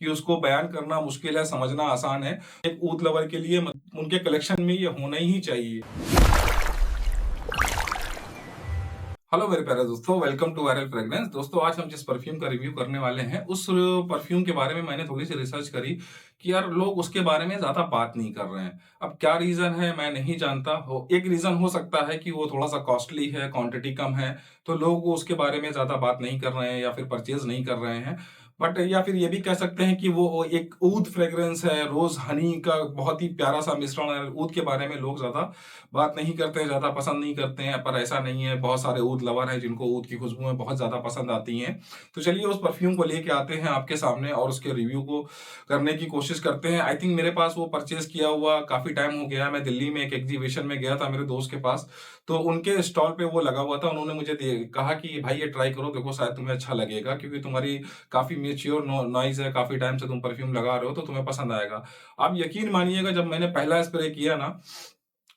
कि उसको बयान करना मुश्किल है, समझना आसान है। एक ऊद लवर के लिए उनके कलेक्शन में ये होना ही चाहिए। हेलो मेरे प्यारे दोस्तों, वेलकम टू वायरल फ्रेग्रेंस। दोस्तों, आज हम जिस परफ्यूम का रिव्यू करने वाले हैं उस परफ्यूम के बारे में मैंने थोड़ी सी रिसर्च करी कि यार लोग उसके बारे में ज्यादा बात नहीं कर रहे हैं। अब क्या रीजन है मैं नहीं जानता। एक रीजन हो सकता है कि वो थोड़ा सा कॉस्टली है, क्वांटिटी कम है, तो लोग उसके बारे में ज्यादा बात नहीं कर रहे हैं या फिर परचेज नहीं कर रहे हैं। बट या फिर ये भी कह सकते हैं कि वो एक ऊद फ्रेग्रेंस है, रोज हनी का बहुत ही प्यारा सा मिश्रण है। ऊद के बारे में लोग ज्यादा बात नहीं करते हैं, ज्यादा पसंद नहीं करते हैं, पर ऐसा नहीं है। बहुत सारे ऊद लवर हैं जिनको ऊद की खुशबुएं बहुत ज्यादा पसंद आती हैं। तो चलिए उस परफ्यूम को लेके आते हैं आपके सामने और उसके रिव्यू को करने की कोशिश करते हैं। आई थिंक मेरे पास वो परचेज किया हुआ काफी टाइम हो गया। मैं दिल्ली में एक एग्जीबिशन में गया था मेरे दोस्त के पास, तो उनके स्टॉल पे वो लगा हुआ था। उन्होंने मुझे कहा कि भाई ये ट्राई करो, देखो शायद तुम्हें अच्छा लगेगा, क्योंकि तुम्हारी काफी मेच्योर नॉइज है, काफी टाइम से तुम परफ्यूम लगा रहे हो, तो तुम्हें पसंद आएगा। आप यकीन मानिएगा, जब मैंने पहला स्प्रे किया ना,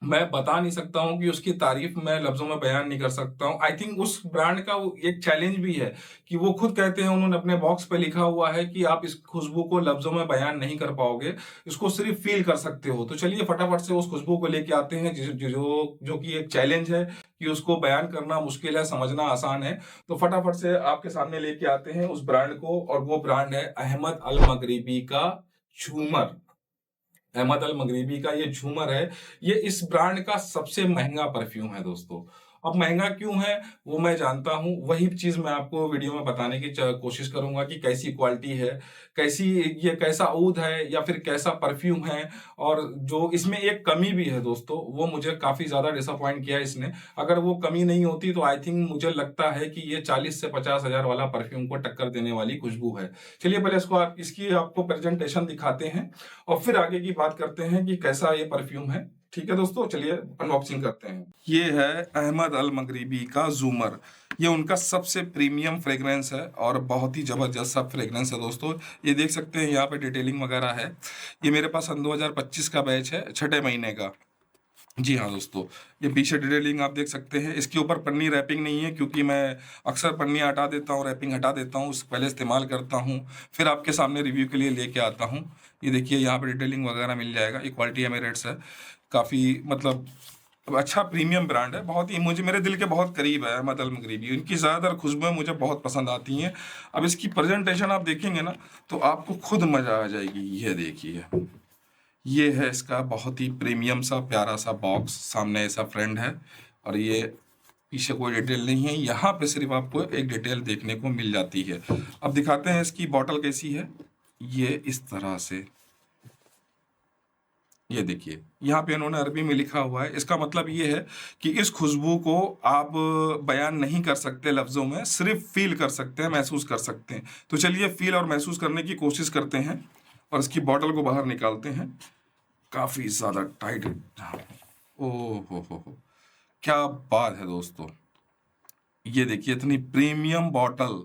मैं बता नहीं सकता हूँ कि उसकी तारीफ मैं लफ्जों में बयान नहीं कर सकता हूँ। आई थिंक उस ब्रांड का वो एक चैलेंज भी है कि वो खुद कहते हैं, उन्होंने अपने बॉक्स पे लिखा हुआ है कि आप इस खुशबू को लफ्जों में बयान नहीं कर पाओगे, इसको सिर्फ फील कर सकते हो। तो चलिए फटाफट से उस खुशबू को लेके आते हैं जो कि एक चैलेंज है कि उसको बयान करना मुश्किल है, समझना आसान है। तो फटाफट से आपके सामने लेके आते हैं उस ब्रांड को, और वो ब्रांड है अहमद अल मगरिबी का झूमर। अहमद अल मगरिबी का ये झूमर है। ये इस ब्रांड का सबसे महंगा परफ्यूम है दोस्तों। अब महंगा क्यों है वो मैं जानता हूं, वही चीज मैं आपको वीडियो में बताने की कोशिश करूंगा कि कैसी क्वालिटी है, कैसी ये कैसा ऊद है या फिर कैसा परफ्यूम है। और जो इसमें एक कमी भी है दोस्तों, वो मुझे काफी ज्यादा डिसअपॉइंट किया इसने। अगर वो कमी नहीं होती तो आई थिंक मुझे लगता है कि ये 40 से 50 हजार वाला परफ्यूम को टक्कर देने वाली खुशबू है। चलिए पहले इसकी आपको प्रेजेंटेशन दिखाते हैं और फिर आगे की बात करते हैं कि कैसा ये परफ्यूम है। ठीक है दोस्तों, चलिए अनबॉक्सिंग करते हैं। ये है अहमद अल मगरिबी का जूमर। ये उनका सबसे प्रीमियम फ्रेग्रेंस है और बहुत ही जबरदस्त सा फ्रेग्रेंस है दोस्तों। ये देख सकते हैं यहाँ पे डिटेलिंग वगैरह है। ये मेरे पास सन 2025 का बैच है, छठे महीने का। जी हाँ दोस्तों, ये पीछे डिटेलिंग आप देख सकते हैं। इसके ऊपर पन्नी रैपिंग नहीं है, क्योंकि मैं अक्सर पन्नी हटा देता हूँ, रैपिंग हटा देता हूँ, उससे पहले इस्तेमाल करता हूँ, फिर आपके सामने रिव्यू के लिए लेके आता हूँ। ये देखिए यहाँ पे डिटेलिंग वगैरह मिल जाएगा। ये क्वालिटी एमिरेट्स है, काफ़ी मतलब अच्छा प्रीमियम ब्रांड है। बहुत ही मुझे मेरे दिल के बहुत करीब है अहमद अल मगरिबी। इनकी ज़्यादातर खुशबुएं मुझे बहुत पसंद आती हैं। अब इसकी प्रेजेंटेशन आप देखेंगे ना तो आपको खुद मज़ा आ जाएगी। ये देखिए, ये है इसका बहुत ही प्रीमियम सा प्यारा सा बॉक्स। सामने ऐसा फ्रेंड है और ये पीछे कोई डिटेल नहीं है, यहाँ पे सिर्फ आपको एक डिटेल देखने को मिल जाती है। अब दिखाते हैं इसकी बॉटल कैसी है। ये इस तरह से, ये देखिए यहाँ पे इन्होंने अरबी में लिखा हुआ है। इसका मतलब ये है कि इस खुशबू को आप बयान नहीं कर सकते लफ्ज़ों में, सिर्फ फील कर सकते हैं, महसूस कर सकते हैं। तो चलिए फील और महसूस करने की कोशिश करते हैं और इसकी बॉटल को बाहर निकालते हैं। काफी ज्यादा टाइट। ओ हो, क्या बात है दोस्तों। ये देखिए इतनी प्रीमियम बॉटल,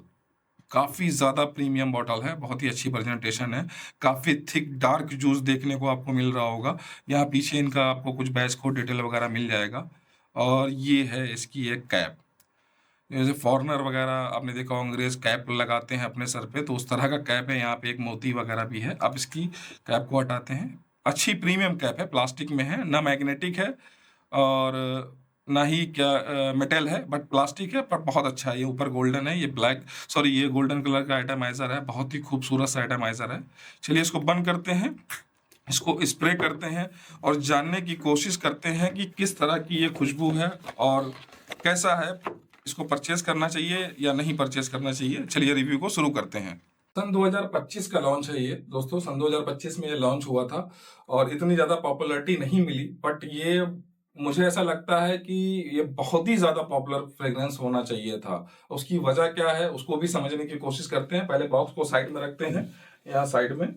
काफी ज्यादा प्रीमियम बॉटल है, बहुत ही अच्छी प्रेजेंटेशन है। काफी थिक डार्क जूस देखने को आपको मिल रहा होगा। यहाँ पीछे इनका आपको कुछ बैच कोड डिटेल वगैरह मिल जाएगा। और ये है इसकी एक कैप। जैसे फॉरेनर वगैरह आपने देखा होगा, अंग्रेज कैप लगाते हैं अपने सर पे, तो उस तरह का कैप है। यहाँ पे एक मोती वगैरह भी है। अब इसकी कैप को हटाते हैं। अच्छी प्रीमियम कैप है, प्लास्टिक में है, ना मैग्नेटिक है और ना ही क्या मेटल है, बट प्लास्टिक है, पर बहुत अच्छा है। ये ऊपर गोल्डन है, ये ब्लैक सॉरी ये गोल्डन कलर का आइटमाइजर है, बहुत ही खूबसूरत सा आइटमाइजर है। चलिए इसको बंद करते हैं, इसको स्प्रे करते हैं और जानने की कोशिश करते हैं कि किस तरह की ये खुशबू है और कैसा है। इसको परचेज करना चाहिए या नहीं परचेज करना चाहिए, चलिए रिव्यू को शुरू करते हैं। सन 2025 का लॉन्च है ये दोस्तों। सन 2025 में ये लॉन्च हुआ था और इतनी ज्यादा पॉपुलैरिटी नहीं मिली, बट ये मुझे ऐसा लगता है कि ये बहुत ही ज्यादा पॉपुलर फ्रेग्रेंस होना चाहिए था। उसकी वजह क्या है उसको भी समझने की कोशिश करते हैं। पहले बॉक्स को साइड में रखते हैं, यहाँ साइड में।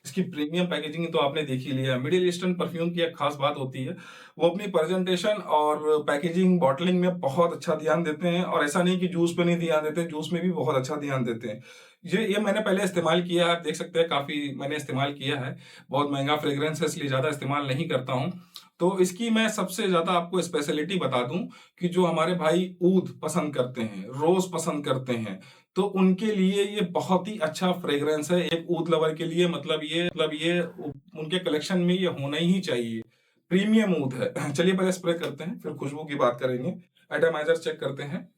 इसकी प्रीमियम पैकेजिंग तो आपने देख ही लिया। मिडिल ईस्टर्न परफ्यूम की एक खास बात होती है, वो अपनी प्रेजेंटेशन और पैकेजिंग बॉटलिंग में बहुत अच्छा ध्यान देते हैं। और ऐसा नहीं कि जूस पे नहीं ध्यान देते, जूस में भी बहुत अच्छा ध्यान देते हैं। ये मैंने पहले इस्तेमाल किया है, आप देख सकते हैं काफी मैंने इस्तेमाल किया है। बहुत महंगा फ्रेग्रेंस है इसलिए ज्यादा इस्तेमाल नहीं करता हूँ। तो इसकी मैं सबसे ज्यादा आपको स्पेशलिटी बता दूं कि जो हमारे भाई ऊद पसंद करते हैं, रोज पसंद करते हैं, तो उनके लिए ये बहुत ही अच्छा फ्रेग्रेंस है। एक ऊद लवर के लिए मतलब ये उनके कलेक्शन में ये होना ही चाहिए। प्रीमियम ऊद है। चलिए पहले स्प्रे करते हैं, फिर खुशबू की बात करेंगे। एटमाइजर चेक करते हैं।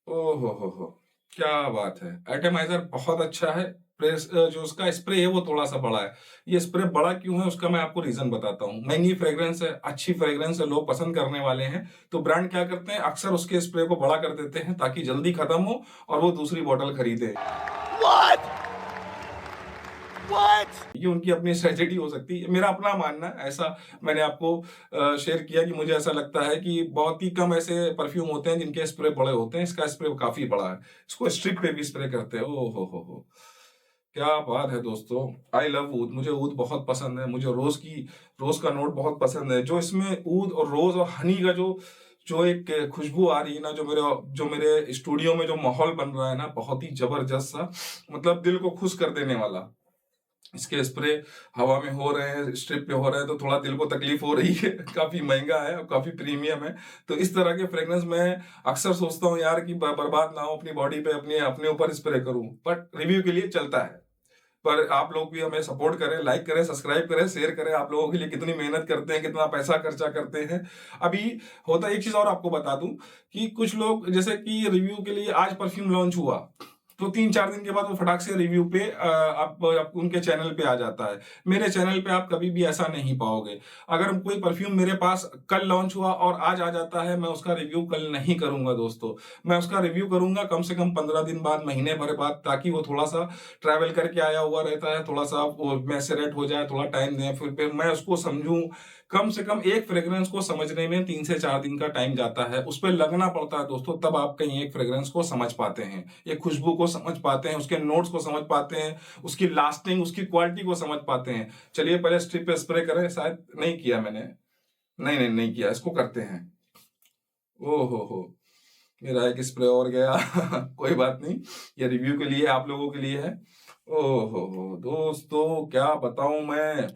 ओह हो! क्या बात है! एटमाइज़र बहुत अच्छा है। जो उसका स्प्रे है वो थोड़ा-सा बड़ा है। ये स्प्रे बड़ा क्यों है उसका मैं आपको रीज़न बताता हूँ। महँगी फ्रेग्रेंस है, अच्छी फ्रेग्रेंस है, लोग पसंद करने वाले हैं। तो ब्रांड क्या करते हैं, अक्सर उसके स्प्रे को बड़ा कर देते हैं ताकि जल्दी खत्म हो और वो दूसरी बॉटल खरीदे। ये उनकी अपनी स्ट्रैटेजी हो सकती है। मेरा अपना मानना है, ऐसा मैंने आपको शेयर किया कि मुझे ऐसा लगता है कि बहुत ही कम ऐसे परफ्यूम होते हैं जिनके स्प्रे बड़े होते हैं। इसका स्प्रे काफ़ी बड़ा है। इसको स्ट्रिप पे भी स्प्रे करते हैं। ओह हो! क्या बात है दोस्तों! I love oud. मुझे ऊद बहुत पसंद है। मुझे रोज़ का नोट बहुत पसंद है। जो इसमें ऊद और रोज़ और हनी का जो जो एक खुशबू आ रही है ना, जो मेरे स्टूडियो में जो माहौल बन रहा है ना, बहुत ही ज़बरदस्त सा, मतलब दिल को खुश कर देने वाला। इसके स्प्रे हवा में हो रहे हैं, स्ट्रिप पे हो रहे हैं तो थोड़ा दिल को तकलीफ हो रही है। काफ़ी महँगा है और काफ़ी प्रीमियम है। तो इस तरह के फ्रेग्रेंस मैं अक्सर सोचता हूँ यार कि ब बर्बाद ना हो अपनी बॉडी पे, अपने अपने ऊपर स्प्रे करूँ। बट रिव्यू के लिए चलता है। पर आप लोग भी हमें सपोर्ट करें, लाइक करें, सब्सक्राइब करें, शेयर करें। आप लोगों के लिए कितनी मेहनत करते हैं, कितना पैसा खर्चा करते हैं। अभी होता एक चीज़ और आपको बता दूँ कि कुछ लोग जैसे कि रिव्यू के लिए आज परफ्यूम लॉन्च हुआ, तो 3-4 दिन के बाद वो फटाक से रिव्यू पे आप उनके चैनल पे आ जाता है। मेरे चैनल पे आप कभी भी ऐसा नहीं पाओगे। अगर कोई परफ्यूम मेरे पास कल लॉन्च हुआ और आज आ जाता है, मैं उसका रिव्यू कल नहीं करूँगा दोस्तों। मैं उसका रिव्यू करूँगा कम से कम 15 दिन बाद, महीने भर बाद, ताकि वो थोड़ा-सा ट्रैवल करके आया हुआ रहता है, थोड़ा-सा वो मैसेरेट हो जाए, थोड़ा टाइम दें, फिर मैं उसको समझूँ। कम से कम एक फ्रेग्रेंस को समझने में 3 से 4 दिन का टाइम जाता है। उस पे लगना पड़ता है दोस्तों, तब आप कहीं एक फ्रेग्रेंस को समझ पाते हैं। एक खुशबू को समझ पाते हैं, उसके नोट्स को समझ पाते हैं, उसकी लास्टिंग, उसकी क्वालिटी को समझ पाते हैं। चलिए पहले स्ट्रिप पे स्प्रे करें, शायद नहीं किया मैंने। नहीं किया, इसको करते हैं। ओह हो! मेरा एक स्प्रे और गया। कोई बात नहीं, ये रिव्यू के लिए, आप लोगों के लिए है। ओह हो! दोस्तों क्या बताऊँ मैं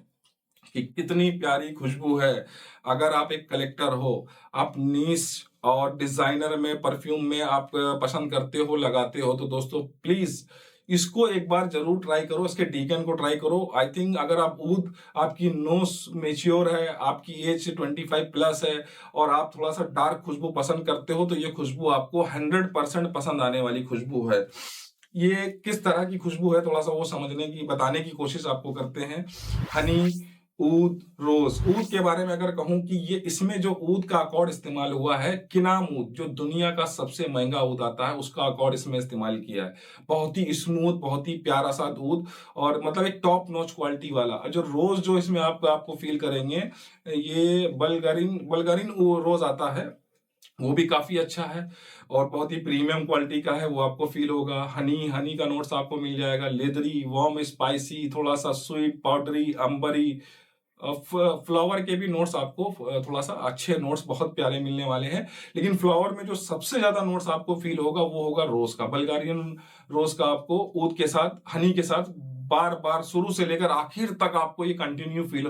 कि कितनी प्यारी खुशबू है। अगर आप एक कलेक्टर हो, आप नीश और डिज़ाइनर में, परफ्यूम में आप पसंद करते हो, लगाते हो, तो दोस्तों प्लीज़ इसको एक बार ज़रूर ट्राई करो, इसके डीकैन को ट्राई करो। आई थिंक अगर आप ऊद, आपकी नोज़ मैच्योर है, आपकी एज 25 प्लस है और आप थोड़ा-सा डार्क खुशबू पसंद करते हो, तो ये खुशबू आपको 100% पसंद आने वाली खुशबू है। ये किस तरह की खुशबू है, थोड़ा-सा वो समझने की, बताने की कोशिश आपको करते हैं। हनी, ऊद, रोज़। ऊद के बारे में अगर कहूँ कि ये इसमें जो ऊद का अकॉर्ड इस्तेमाल हुआ है, किनाम ऊद, जो दुनिया का सबसे महँगा ऊद आता है, उसका अकॉर्ड इसमें इस्तेमाल किया है। बहुत ही स्मूथ, बहुत ही प्यारा-सा ऊद और मतलब एक टॉप नॉच क्वालिटी वाला। जो रोज़ जो इसमें आपको फ़ील करेंगे, ये बल्गरिन रोज़ आता है, वो भी काफ़ी अच्छा है और बहुत ही प्रीमियम क्वालिटी का है, वो आपको फ़ील होगा। हनी का नोट्स आपको मिल जाएगा, लेदरी, वार्म, स्पाइसी, थोड़ा-सा स्वीट, पाउडरी, अंबरी, फ्लावर के भी नोट्स आपको थोड़ा-सा अच्छे नोट्स बहुत प्यारे मिलने वाले हैं। लेकिन फ्लावर में जो सबसे ज़्यादा नोट्स आपको फ़ील होगा, वो होगा रोज़ का। बल्गारियन रोज़ का आपको ऊद के साथ, हनी के साथ बार-बार शुरू से लेकर आखिर तक आपको ये कंटिन्यू फ़ील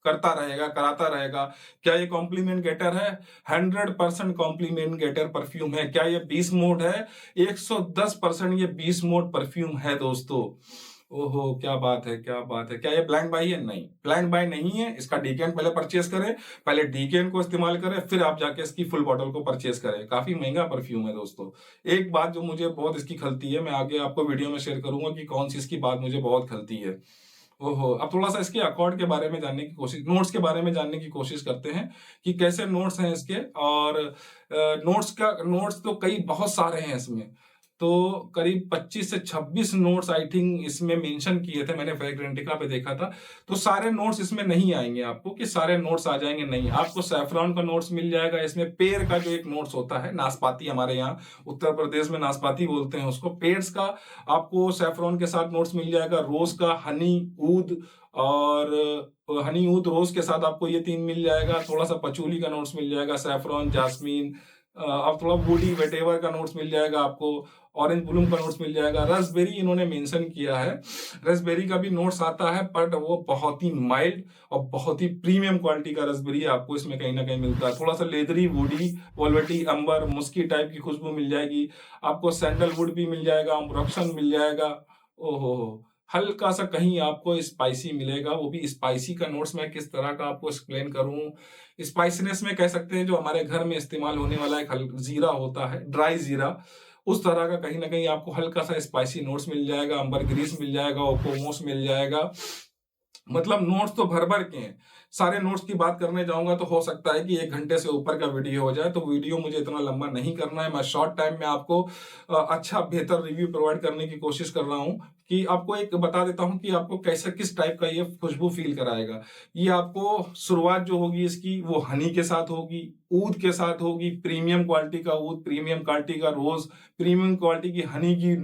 करता रहेगा, कराता रहेगा। क्या ये कॉम्प्लीमेंट गेटर है? 100% कॉम्प्लीमेंट गेटर परफ्यूम है। क्या ये 20 मोड है? 110% ये 20 मोड परफ्यूम है दोस्तों। ओहो! क्या बात है, क्या बात है। क्या ये ब्लैंक बाई है? नहीं, ब्लैंक बाई नहीं है। इसका डीकैन पहले परचेज़ करें, पहले डीकैन को इस्तेमाल करें, फिर आप जाके इसकी फुल बॉटल को परचेज़ करें। काफ़ी महँगा परफ्यूम है दोस्तों। एक बात जो मुझे बहुत इसकी खलती है, मैं आगे आपको वीडियो में शेयर करूँगा कि कौन-सी इसकी बात मुझे बहुत खलती है। ओहो! अब थोड़ा-सा इसके अकॉर्ड के बारे में जानने की कोशिश, नोट्स के बारे में जानने की कोशिश करते हैं कि कैसे नोट्स हैं इसके। और नोट्स तो कई बहुत सारे हैं इसमें। तो करीब 25 से 26 नोट्स आई थिंक इसमें मेंशन किए थे, मैंने फ्रेग्रेंटिका पे देखा था। तो सारे नोट्स इसमें नहीं आएँगे आपको कि सारे नोट्स आ जाएँगे, नहीं। आपको सैफ़्रॉन का नोट्स मिल जाएगा इसमें, पेड़ का जो एक नोट्स होता है, नाशपाती, हमारे यहाँ उत्तर प्रदेश में नाशपाती बोलते हैं उसको। पेड़स का आपको सैफ़्रॉन के साथ नोट्स मिल जाएगा, रोज़ का, हनी, ऊद और हनी, ऊद, रोज़ के साथ आपको ये 3 मिल जाएगा। थोड़ा-सा पचूली का नोट्स मिल जाएगा, सैफ़्रॉन, जास्मीन, अब थोड़ा वुडी, वेटेवर का नोट्स मिल जाएगा आपको। ऑरेंज ब्लूम का नोट्स मिल जाएगा, रास्पबेरी इन्होंने मेंशन किया है, रास्पबेरी का भी नोट्स आता है, बट वो बहुत ही माइल्ड और बहुत ही प्रीमियम क्वालिटी का रास्पबेरी आपको इसमें कहीं ना कहीं मिलता है। थोड़ा सा लेदरी, वुडी, वेलवेटी, अंबर, मुस्की टाइप की खुशबू मिल जाएगी आपको, सैंडलवुड भी मिल जाएगा, अम्ब्रोक्शन मिल जाएगा। ओहो, हल्का सा कहीं आपको स्पाइसी मिलेगा, वो भी स्पाइसी का नोट्स मैं किस तरह का आपको एक्सप्लेन करूं। स्पाइसीनेस में कह सकते हैं जो हमारे घर में इस्तेमाल होने वाला एक जीरा होता है, ड्राई जीरा, उस तरह का कहीं ना कहीं आपको हल्का सा स्पाइसी नोट्स मिल जाएगा, अंबर ग्रीस मिल जाएगा, ओकोमोस मिल जाएगा। मतलब नोट्स तो भर भर के हैं। सारे नोट्स की बात करने जाऊंगा तो हो सकता है कि 1 घंटे से ऊपर का वीडियो हो जाए, तो वीडियो मुझे इतना लंबा नहीं करना है। मैं शॉर्ट टाइम में आपको अच्छा बेहतर रिव्यू प्रोवाइड करने की कोशिश कर रहा हूं, कि आपको एक बता देता हूं कि आपको कैसे किस टाइप का ये खुशबू फील कराएगा। ये आपको शुरुआत जो होगी इसकी वो हनी के साथ होगी, ऊद के साथ होगी, प्रीमियम क्वालिटी का ऊद, प्रीमियम क्वालिटी का रोज, प्रीमियम क्वालिटी की हनी की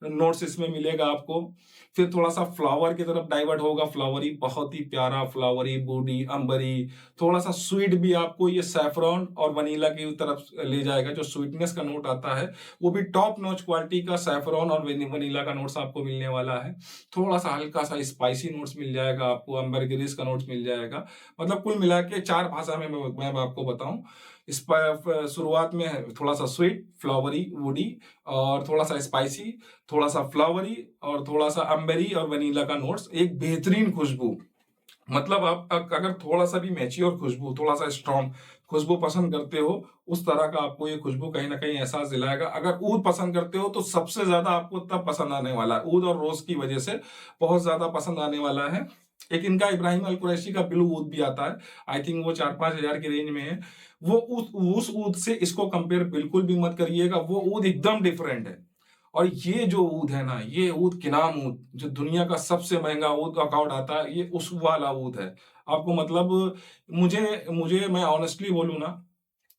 नोट्स इसमें मिलेगा आपको। फिर थोड़ा सा फ्लावर की तरफ डाइवर्ट होगा, फ्लावरी, बहुत ही प्यारा फ्लावरी, बूडी, अंबरी, थोड़ा सा स्वीट भी आपको ये सैफरॉन और वनीला की तरफ ले जाएगा। जो स्वीटनेस का नोट आता है वो भी टॉप नॉच क्वालिटी का सैफरॉन और वनीला का नोट्स आपको मिलने वाला है। थोड़ा सा हल्का सा स्पाइसी नोट्स मिल जाएगा आपको, अम्बरगिरीस का नोट्स मिल जाएगा। मतलब कुल मिला के 4 भाषा में मैं आपको बताऊं, इस शुरुआत में थोड़ा सा स्वीट, फ्लावरी, वुडी, और थोड़ा सा स्पाइसी, थोड़ा सा फ्लावरी, और थोड़ा सा अंबेरी और वनीला का नोट्स, एक बेहतरीन खुशबू। मतलब आप अगर थोड़ा सा भी मैच्योर खुशबू, थोड़ा सा स्ट्रॉन्ग खुशबू पसंद करते हो, उस तरह का आपको ये खुशबू कहीं ना कहीं एहसास दिलाएगा। अगर ऊद पसंद करते हो तो सबसे ज्यादा आपको तब पसंद आने वाला है, ऊद और रोज की वजह से बहुत ज्यादा पसंद आने वाला है। एक इनका इब्राहिम अल कुरैशी का ब्लू ऊद भी आता है, आई थिंक वो 4-5 हजार की रेंज में है। वो उस ऊद से इसको कंपेयर बिल्कुल भी मत करिएगा, वो ऊद एकदम डिफरेंट है। और ये जो ऊद है ना, ये ऊद किनाम ऊद, जो दुनिया का सबसे महंगा ऊद का अकाउंट आता है, ये उस वाला ऊद है। आपको मतलब, मुझे मुझे मैं ऑनेस्टली बोलूं ना,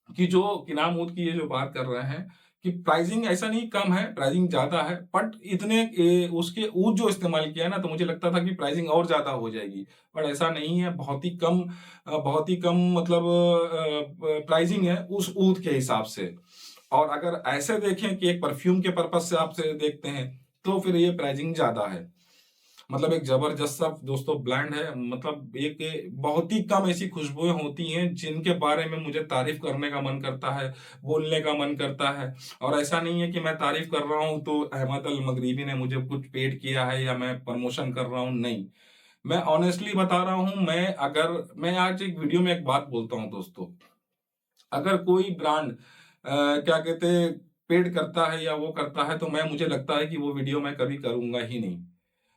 कि जो किनाम ऊद की ये जो बात कर रहे हैं, कि प्राइसिंग ऐसा नहीं कम है, प्राइसिंग ज्यादा है, बट इतने उसके ऊद जो इस्तेमाल किया है ना, तो मुझे लगता था कि प्राइसिंग और ज्यादा हो जाएगी, पर ऐसा नहीं है। बहुत ही कम, बहुत ही कम मतलब प्राइसिंग है उस ऊद के हिसाब से। और अगर ऐसे देखें कि एक परफ्यूम के पर्पज से आप से देखते हैं, तो फिर ये प्राइसिंग ज्यादा है। मतलब एक जबरदस्त सा दोस्तों ब्रांड है। मतलब एक बहुत ही कम ऐसी खुशबुएं होती हैं जिनके बारे में मुझे तारीफ करने का मन करता है, बोलने का मन करता है। और ऐसा नहीं है कि मैं तारीफ कर रहा हूं तो अहमद अल मगरिबी ने मुझे कुछ पेड किया है या मैं प्रमोशन कर रहा हूं, नहीं। मैं ऑनेस्टली बता रहा हूं। मैं आज एक वीडियो में एक बात बोलता हूं दोस्तों, अगर कोई ब्रांड क्या कहते हैं पेड करता है या वो करता है, तो मुझे लगता है कि वो वीडियो मैं कभी करूंगा ही नहीं।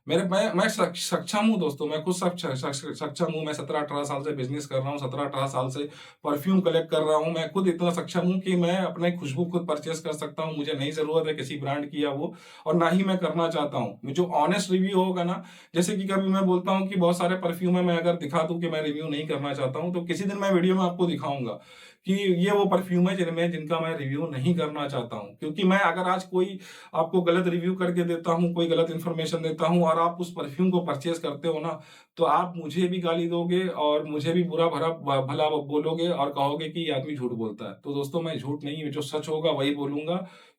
मैं सक्षम हूँ दोस्तों, मैं खुद सक्षम हूँ। मैं 17-18 साल से बिजनेस कर रहा हूँ, 17-18 साल से परफ्यूम कलेक्ट कर रहा हूँ। मैं खुद इतना सक्षम हूँ कि मैं अपने खुशबू खुद परचेस कर सकता हूँ, मुझे नहीं जरूरत है किसी ब्रांड की या वो, और ना ही मैं करना चाहता हूँ। जो ऑनेस्ट रिव्यू होगा ना, जैसे कि कभी मैं बोलता हूँ कि बहुत सारे परफ्यूम है, मैं अगर दिखा दूं कि मैं रिव्यू नहीं करना चाहता हूँ, तो किसी दिन मैं वीडियो में आपको दिखाऊंगा कि ये वो परफ्यूम है जिनका मैं रिव्यू नहीं करना चाहता हूँ। क्योंकि मैं अगर आज कोई आपको गलत रिव्यू करके देता हूँ, कोई गलत इन्फॉर्मेशन देता हूँ, और आप उस परफ्यूम को परचेज करते हो ना, तो आप मुझे भी गाली दोगे और मुझे भी बुरा भरा भला बोलोगे और कहोगे कि ये आदमी झूठ बोलता है। तो दोस्तों मैं झूठ नहीं, जो सच होगा वही बोलूंगा।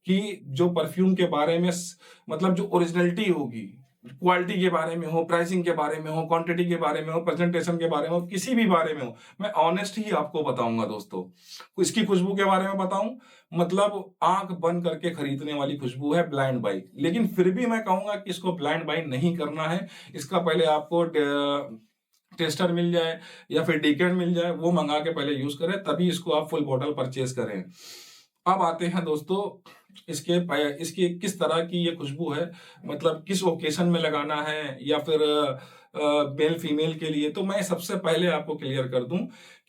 कि जो परफ्यूम के बारे में मतलब जो ओरिजिनलिटी होगी, क्वालिटी के बारे में हो, प्राइसिंग के बारे में हो, क्वांटिटी के बारे में हो, प्रेजेंटेशन के बारे में हो, किसी भी बारे में हो, मैं ऑनेस्ट ही आपको बताऊंगा दोस्तों। इसकी खुशबू के बारे में बताऊं, मतलब आंख बंद करके खरीदने वाली खुशबू है, ब्लाइंड बाई। लेकिन फिर भी मैं कहूंगा कि इसको ब्लाइंड बाई नहीं करना है। इसका पहले आपको टेस्टर मिल जाए या फिर डिकेड मिल जाए, वो मंगा के पहले यूज करें, तभी इसको आप फुल बॉटल परचेज करें। अब आते हैं दोस्तों इसकी किस तरह की ये खुशबू है, मतलब किस ओकेशन में लगाना है, या फिर मेल फीमेल के लिए। तो मैं सबसे पहले आपको क्लियर कर दूं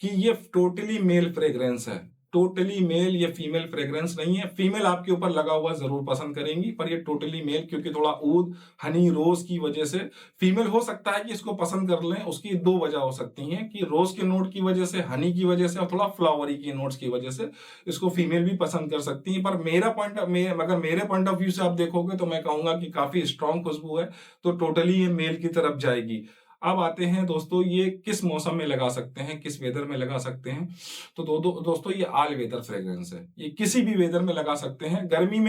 कि ये टोटली मेल फ्रेग्रेंस है, टोटली मेल, ये फीमेल फ्रेग्रेंस नहीं है। फीमेल आपके ऊपर लगा हुआ जरूर पसंद करेंगी, पर ये टोटली मेल, क्योंकि थोड़ा ऊद, हनी, रोज की वजह से फीमेल हो सकता है कि इसको पसंद कर लें। उसकी 2 वजह हो सकती हैं, कि रोज के नोट की वजह से, हनी की वजह से, और थोड़ा फ्लावरी की नोट्स की वजह से इसको फीमेल भी पसंद कर सकती हैं। पर अगर मेरे पॉइंट ऑफ व्यू से आप देखोगे तो मैं कहूंगा कि काफी स्ट्रॉन्ग खुशबू है, तो टोटली ये मेल की तरफ जाएगी। अब आते हैं दोस्तों, ये किस मौसम में लगा सकते हैं, किस वेदर में लगा सकते हैं। तो दोस्तों ये ऑल वेदर फ्रेग्रेंस है, ये किसी भी वेदर में लगा सकते हैं। गर्मी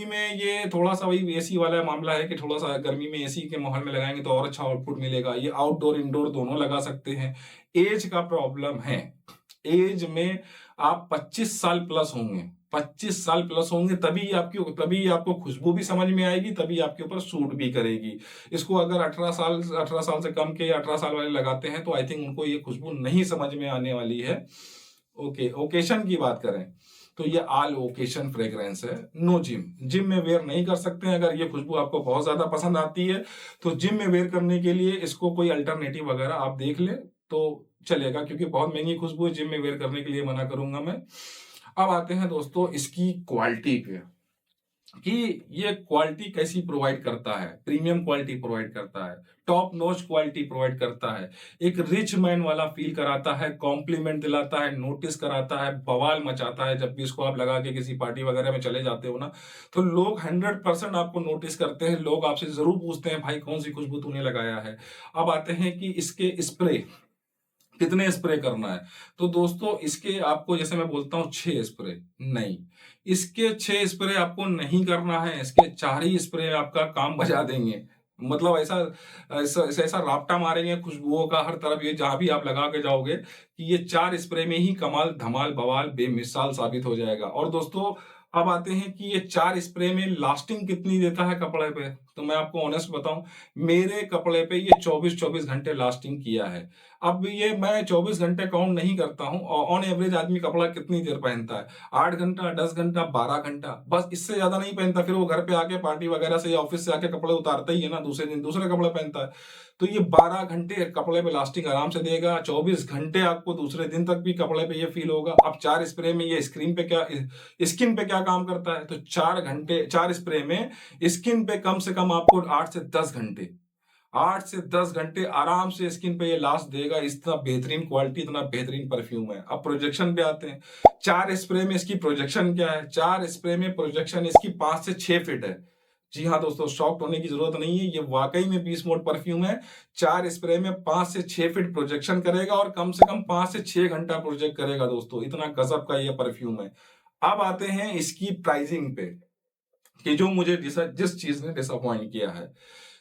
में ये थोड़ा सा वही एसी वाला मामला है कि थोड़ा सा गर्मी में एसी के माहौल में लगाएंगे तो और अच्छा आउटपुट मिलेगा। ये आउटडोर इंडोर दोनों लगा सकते हैं। एज का प्रॉब्लम है, एज में आप 25 साल प्लस होंगे, 25 साल प्लस होंगे तभी आपको खुशबू भी समझ में आएगी, तभी आपके ऊपर सूट भी करेगी। इसको अगर 18 साल से कम के या 18 साल वाले लगाते हैं तो आई थिंक उनको ये खुशबू नहीं समझ में आने वाली है। ओके, ओकेशन की बात करें तो ये ऑल ओकेशन फ्रेग्रेंस है। नो जिम में वेयर नहीं कर सकते हैं। अगर ये खुशबू आपको बहुत ज्यादा पसंद आती है तो जिम में वेयर करने के लिए इसको कोई अल्टरनेटिव वगैरह आप देख ले तो चलेगा, क्योंकि बहुत महंगी खुशबू है, जिम में वेयर करने के लिए मना करूंगा मैं। अब आते हैं दोस्तों इसकी क्वालिटी पे कि ये क्वालिटी कैसी प्रोवाइड करता है। प्रीमियम क्वालिटी प्रोवाइड करता है, टॉप नॉच क्वालिटी प्रोवाइड करता है, एक रिच मैन वाला फील कराता है, कॉम्प्लीमेंट दिलाता है, नोटिस कराता है, बवाल मचाता है। जब भी इसको आप लगा के किसी पार्टी वगैरह में चले जाते हो ना तो लोग 100% आपको नोटिस करते हैं, लोग आपसे जरूर पूछते हैं भाई कौन सी खुशबू तूने लगाया है। अब आते हैं कि इसके स्प्रे कितने स्प्रे करना है। तो दोस्तों इसके आपको जैसे मैं बोलता हूं 6 स्प्रे नहीं, इसके 6 स्प्रे आपको नहीं करना है, इसके 4 ही स्प्रे आपका काम बजा देंगे। मतलब ऐसा ऐसा ऐसा ऐसा रापटा मारेंगे खुशबुओं का हर तरफ, ये जहां भी आप लगा के जाओगे कि ये 4 स्प्रे में ही कमाल धमाल बवाल बेमिसाल साबित हो जाएगा। और दोस्तों अब आते हैं कि ये 4 स्प्रे में लास्टिंग कितनी देता है कपड़े पे। तो मैं आपको ऑनेस्ट बताऊं, मेरे कपड़े पे ये 24-24 घंटे लास्टिंग किया है। अब ये मैं 24 घंटे काउंट नहीं करता हूं, ऑन एवरेज आदमी कपड़ा कितनी देर पहनता है, 8 घंटा, 10 घंटा, 12 घंटा, बस इससे ज्यादा नहीं पहनता। फिर वो घर पे आके पार्टी वगैरह से या ऑफिस से आके कपड़े उतारता ही है ना, दूसरे दिन दूसरे कपड़े पहनता है। तो ये 12 घंटे कपड़े पे लास्टिंग आराम से देगा, 24 घंटे आपको दूसरे दिन तक भी कपड़े पे ये फील होगा। अब 4 स्प्रे में ये स्किन पे क्या काम करता है, तो 4 स्प्रे में स्किन पे कम से कम आपको 8 से 10 घंटे आराम से स्किन पे ये लास्ट देगा। इतना बेहतरीन क्वालिटी, इतना बेहतरीन परफ्यूम है। अब प्रोजेक्शन पे आते हैं, 4 स्प्रे में इसकी प्रोजेक्शन क्या है। 4 स्प्रे में प्रोजेक्शन इसकी 5 से 6 फीट है। जी हाँ दोस्तों, शॉक्ड होने की जरूरत नहीं है, ये वाकई में बीस्ट मोड परफ्यूम है। 4 स्प्रे में 5 से 6 फीट प्रोजेक्शन करेगा और कम से कम 5 से 6 घंटा प्रोजेक्ट करेगा दोस्तों, इतना गजब का ये परफ्यूम है। अब आते हैं इसकी प्राइसिंग पे कि जो मुझे जिस चीज ने डिसअपॉइंट किया है।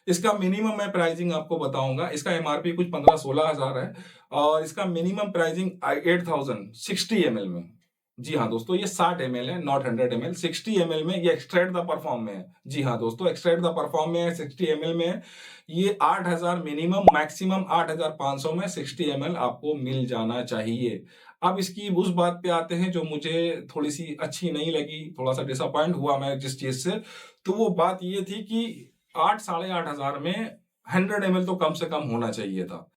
इसका मिनिमम मैं प्राइसिंग आपको बताऊंगा। इसका एमआरपी कुछ 15-16 हजार है और इसका मिनिमम प्राइसिंग 8000 60 ml में। जी हाँ दोस्तों, ये 60 ml है, नॉट 100 ml। 60 ml में ये एक्सट्रैक्ट द परफॉर्म में है। जी हाँ दोस्तों, एक्सट्रैक्ट द परफॉर्म में है, 60 ml में है। ये 8000 मिनिमम, मैक्सिमम 8500 में 60 ml आपको मिल जाना चाहिए। अब इसकी उस बात पे आते हैं जो मुझे थोड़ी सी अच्छी नहीं लगी, थोड़ा सा डिसअपॉइंट हुआ मैं जिस चीज से। तो वो बात ये थी कि 8-8.5 हजार में 100 ml तो कम से कम होना चाहिए था।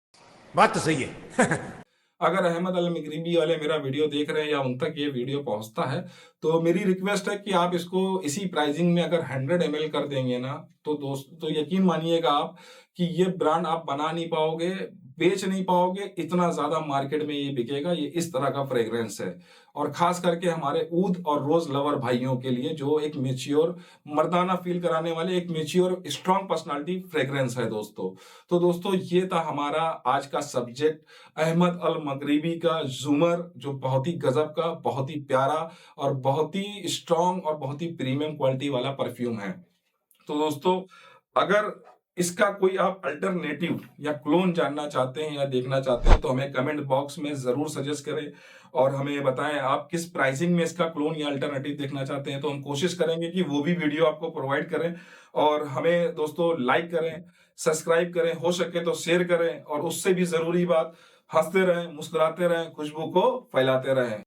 बात तो सही है। अगर अहमद अल मगरिबी वाले मेरा वीडियो देख रहे हैं या उन तक ये वीडियो पहुंचता है तो मेरी रिक्वेस्ट है कि आप इसको इसी प्राइसिंग में अगर 100 ml कर देंगे ना तो दोस्त तो यकीन मानिएगा आप कि ये ब्रांड आप बना नहीं पाओगे, बेच नहीं पाओगे, इतना ज्यादा मार्केट में ये बिकेगा। ये इस तरह का फ्रेग्रेंस है और खास करके हमारे ऊद और रोज लवर भाइयों के लिए जो एक मेच्योर मर्दाना फील कराने वाले एक मेच्योर स्ट्रॉन्ग पर्सनालिटी फ्रेग्रेंस है दोस्तों। तो दोस्तों ये था हमारा आज का सब्जेक्ट, अहमद अल मगरिबी का ज़ुमर, जो बहुत ही गजब का, बहुत ही प्यारा और बहुत ही स्ट्रॉन्ग और बहुत ही प्रीमियम क्वालिटी वाला परफ्यूम है। तो दोस्तों अगर इसका कोई आप अल्टरनेटिव या क्लोन जानना चाहते हैं या देखना चाहते हैं तो हमें कमेंट बॉक्स में जरूर सजेस्ट करें और हमें बताएं आप किस प्राइसिंग में इसका क्लोन या अल्टरनेटिव देखना चाहते हैं। तो हम कोशिश करेंगे कि वो भी वीडियो आपको प्रोवाइड करें और हमें दोस्तों लाइक करें, सब्सक्राइब करें, हो सके तो शेयर करें और उससे भी जरूरी बात, हंसते रहें, मुस्कुराते रहें, खुशबू को फैलाते रहें।